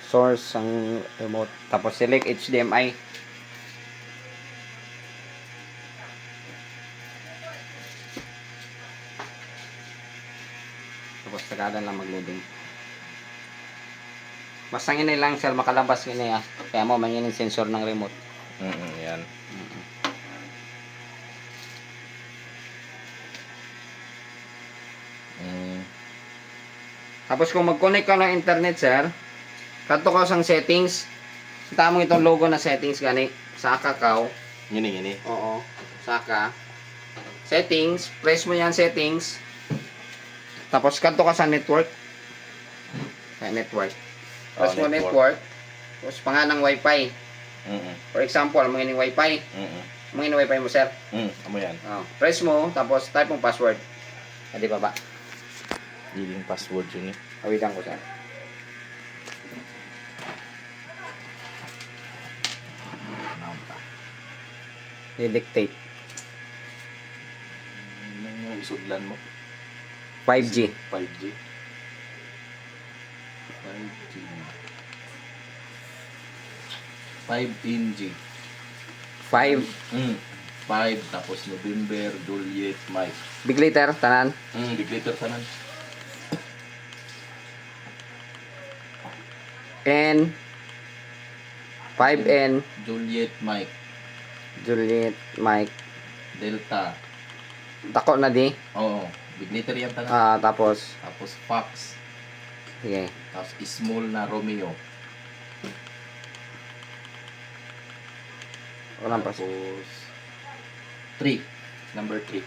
Source ang remote. Tapos select HDMI. Tapos tagadan lang mag-loading. Basta ngini lang sir makalabas ngini ah. Kaya mo man yung sensor ng remote. Yan. Tapos kung mag-connect ka ng internet sir, kadto ka sang settings. Tama itong logo na settings gani sa kakao. Gini. Oo. Saka settings, press mo yan settings. Tapos kadto ka sa network. Kaya network. Press mo network. Tapos pangalang wifi. For example, mga ining wifi. Mga ining wifi mo sir. Amo yan. Press mo, tapos type mong password. Di ba ba? Yung password yun eh. Awitan ko sir. I-dictate. Yung isudlan mo. 5G. 5G. 5NG. 5. 5 tapos November, Juliet, Mike. Big letter, tanan. Big letter tanan. N. 5N. Juliet, Mike. Juliet, Mike. Delta. Tako na di. Oo. Big letter yan tanan. Tapos. Tapos Fox. Sige. Tapos small na Romeo. Walang pa. Tapos 3. Number 3.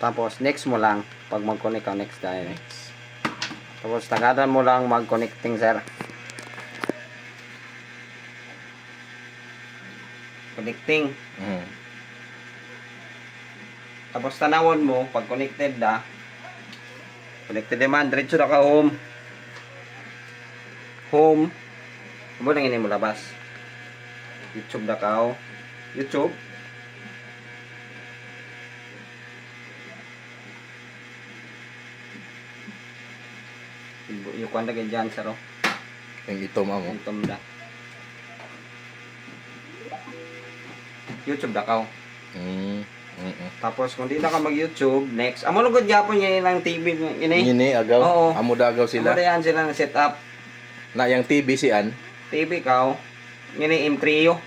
Tapos next mo lang. Pag mag-connect ka, next tayo. Next. Tapos tagadan mo lang mag-connecting sir. Connecting. Tapos tanawon mo pag connected na. Connected naman, diretso na ka home. Home. Abo nang ini mo labas. YouTube na ka. YouTube. Yung kwan na ganyan sir. Yung ito mo. Itom na. YouTube na ka. Tapos kung di na ka mag-YouTube, next. Amo lugod gyapon niya ng TV ini. Ini agaw. Oo. Amo dagaw sila. Amo yan sila ng setup. Na yang TV si an. TV ka. Ini M3 yo.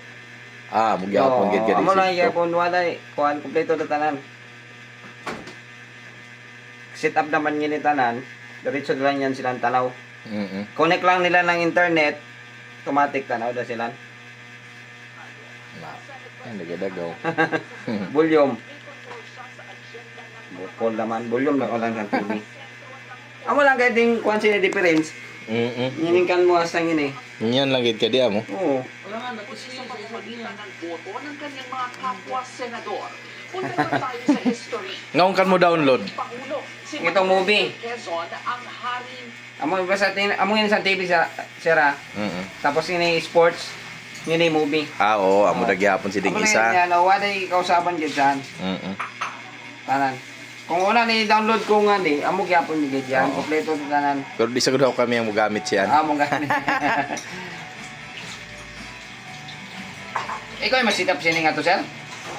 Mo gyapon gid amo lang gyapon wala kuan kompleto na tanan. Setup naman ngini tanan. Diretso lang yan silang tanaw. Connect lang nila ng internet. Automatic tanaw na sila. Ay, nagdagaw. Volume. Bukol naman. Volume lang lang ng TV. Amo lang kaya ding kuan sila difference. Nginingkan mo asang yun eh. Yan lang gid kadi amo. Oo. Wala nga, nakusisa sa pagpagitan ng boto ng kanyang mga kapwa-senador. Punta na tayo sa history. Ngaon kan mo download? Pangulo, si Itong movie. Quezon, ang haring Amo iba sa amo sa TV sa sira. Tapos ini sports, ini movie. Oo, amo nagyapon si ding isa. Amo na wala kausaban gyud diyan. Tanan. Kung una ni download ko nga ni, amo gyapon ni gyud diyan, kompleto sa tanan. Pero di sagud ako kami ang mogamit siyan. Amo gani. Ikaw ay masitap sini nga to sir?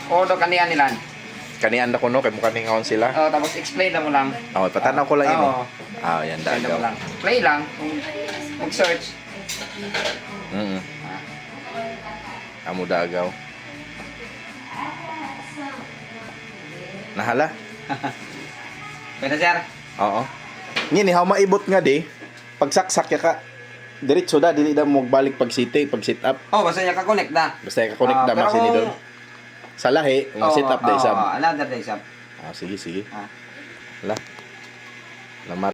O do kaniya nila? Kanian na ko no kay mo kani ngaon sila. Tapos explain na mo lang. Patanaw ko lang ini. Oo. Yan Explain na mo dagaw. lang. Play lang kung mag-search. Amo dagaw. Nahala? Pwede sir? Oo. Ngini how maibot nga di pagsaksak ya ka diretso da dili da mo balik pag city pag sit up. Basta niya ka-connect na. Basta ka connect da pero masini doon. Sa lahi, nga sit up da isab. Another day isab. Sige. Ah. Hala. Lamat.